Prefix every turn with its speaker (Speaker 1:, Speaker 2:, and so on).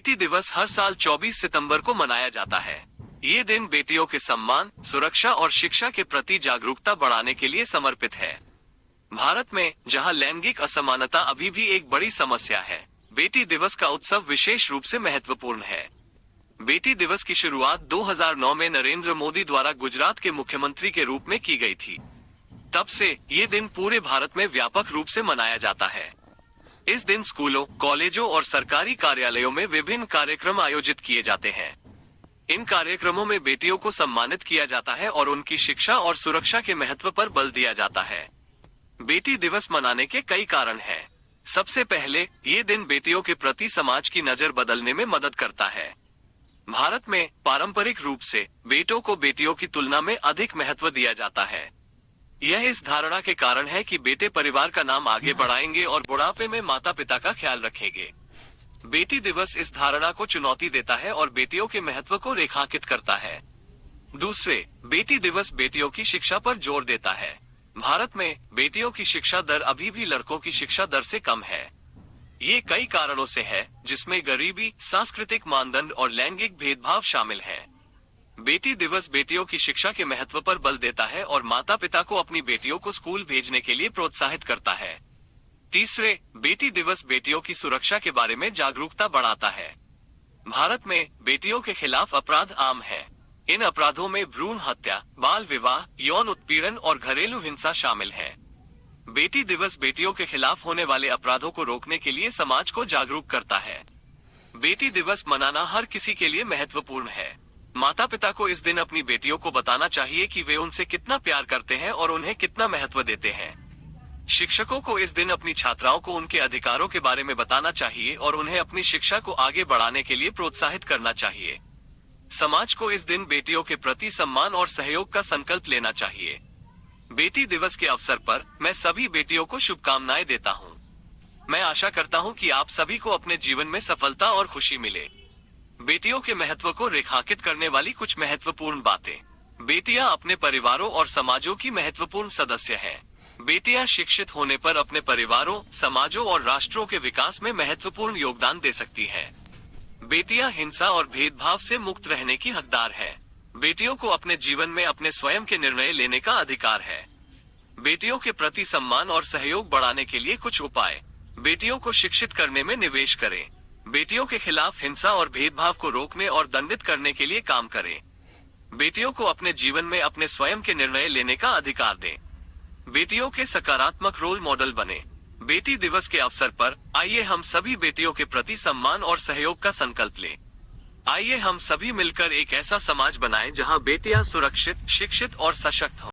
Speaker 1: बेटी दिवस हर साल 24 सितंबर को मनाया जाता है। ये दिन बेटियों के सम्मान, सुरक्षा और शिक्षा के प्रति जागरूकता बढ़ाने के लिए समर्पित है। भारत में, जहां लैंगिक असमानता अभी भी एक बड़ी समस्या है, बेटी दिवस का उत्सव विशेष रूप से महत्वपूर्ण है। बेटी दिवस की शुरुआत 2009 में नरेंद्र मोदी द्वारा गुजरात के मुख्यमंत्री के रूप में की गई थी। तब से ये दिन पूरे भारत में व्यापक रूप से मनाया जाता है। इस दिन स्कूलों, कॉलेजों और सरकारी कार्यालयों में विभिन्न कार्यक्रम आयोजित किए जाते हैं। इन कार्यक्रमों में बेटियों को सम्मानित किया जाता है और उनकी शिक्षा और सुरक्षा के महत्व पर बल दिया जाता है। बेटी दिवस मनाने के कई कारण हैं। सबसे पहले, ये दिन बेटियों के प्रति समाज की नजर बदलने में मदद करता है। भारत में पारंपरिक रूप से बेटों को बेटियों की तुलना में अधिक महत्व दिया जाता है। यह इस धारणा के कारण है कि बेटे परिवार का नाम आगे बढ़ाएंगे और बुढ़ापे में माता पिता का ख्याल रखेंगे। बेटी दिवस इस धारणा को चुनौती देता है और बेटियों के महत्व को रेखांकित करता है। दूसरे, बेटी दिवस बेटियों की शिक्षा पर जोर देता है। भारत में बेटियों की शिक्षा दर अभी भी लड़कों की शिक्षा दर से कम है। ये कई कारणों से है, जिसमें गरीबी, सांस्कृतिक मानदंड और लैंगिक भेदभाव शामिल है। बेटी दिवस बेटियों की शिक्षा के महत्व पर बल देता है और माता पिता को अपनी बेटियों को स्कूल भेजने के लिए प्रोत्साहित करता है। तीसरे, बेटी दिवस बेटियों की सुरक्षा के बारे में जागरूकता बढ़ाता है। भारत में बेटियों के खिलाफ अपराध आम है। इन अपराधों में भ्रूण हत्या, बाल विवाह, यौन उत्पीड़न और घरेलू हिंसा शामिल है। बेटी दिवस बेटियों के खिलाफ होने वाले अपराधों को रोकने के लिए समाज को जागरूक करता है। बेटी दिवस मनाना हर किसी के लिए महत्वपूर्ण है। माता पिता को इस दिन अपनी बेटियों को बताना चाहिए कि वे उनसे कितना प्यार करते हैं और उन्हें कितना महत्व देते हैं। शिक्षकों को इस दिन अपनी छात्राओं को उनके अधिकारों के बारे में बताना चाहिए और उन्हें अपनी शिक्षा को आगे बढ़ाने के लिए प्रोत्साहित करना चाहिए। समाज को इस दिन बेटियों के प्रति सम्मान और सहयोग का संकल्प लेना चाहिए। बेटी दिवस के अवसर पर मैं सभी बेटियों को शुभकामनाएं देता हूं। मैं आशा करता हूं कि आप सभी को अपने जीवन में सफलता और खुशी मिले। बेटियों के महत्व को रेखांकित करने वाली कुछ महत्वपूर्ण बातें। बेटियां अपने परिवारों और समाजों की महत्वपूर्ण सदस्य हैं। बेटियां शिक्षित होने पर अपने परिवारों, समाजों और राष्ट्रों के विकास में महत्वपूर्ण योगदान दे सकती हैं। बेटियां हिंसा और भेदभाव से मुक्त रहने की हकदार हैं। बेटियों को अपने जीवन में अपने स्वयं के निर्णय लेने का अधिकार है। बेटियों के प्रति सम्मान और सहयोग बढ़ाने के लिए कुछ उपाय। बेटियों को शिक्षित करने में निवेश करें। बेटियों के खिलाफ हिंसा और भेदभाव को रोकने और दंडित करने के लिए काम करें। बेटियों को अपने जीवन में अपने स्वयं के निर्णय लेने का अधिकार दें। बेटियों के सकारात्मक रोल मॉडल बने। बेटी दिवस के अवसर पर आइए हम सभी बेटियों के प्रति सम्मान और सहयोग का संकल्प लें। आइए हम सभी मिलकर एक ऐसा समाज बनाएं जहां बेटियां सुरक्षित, शिक्षित और सशक्त हों।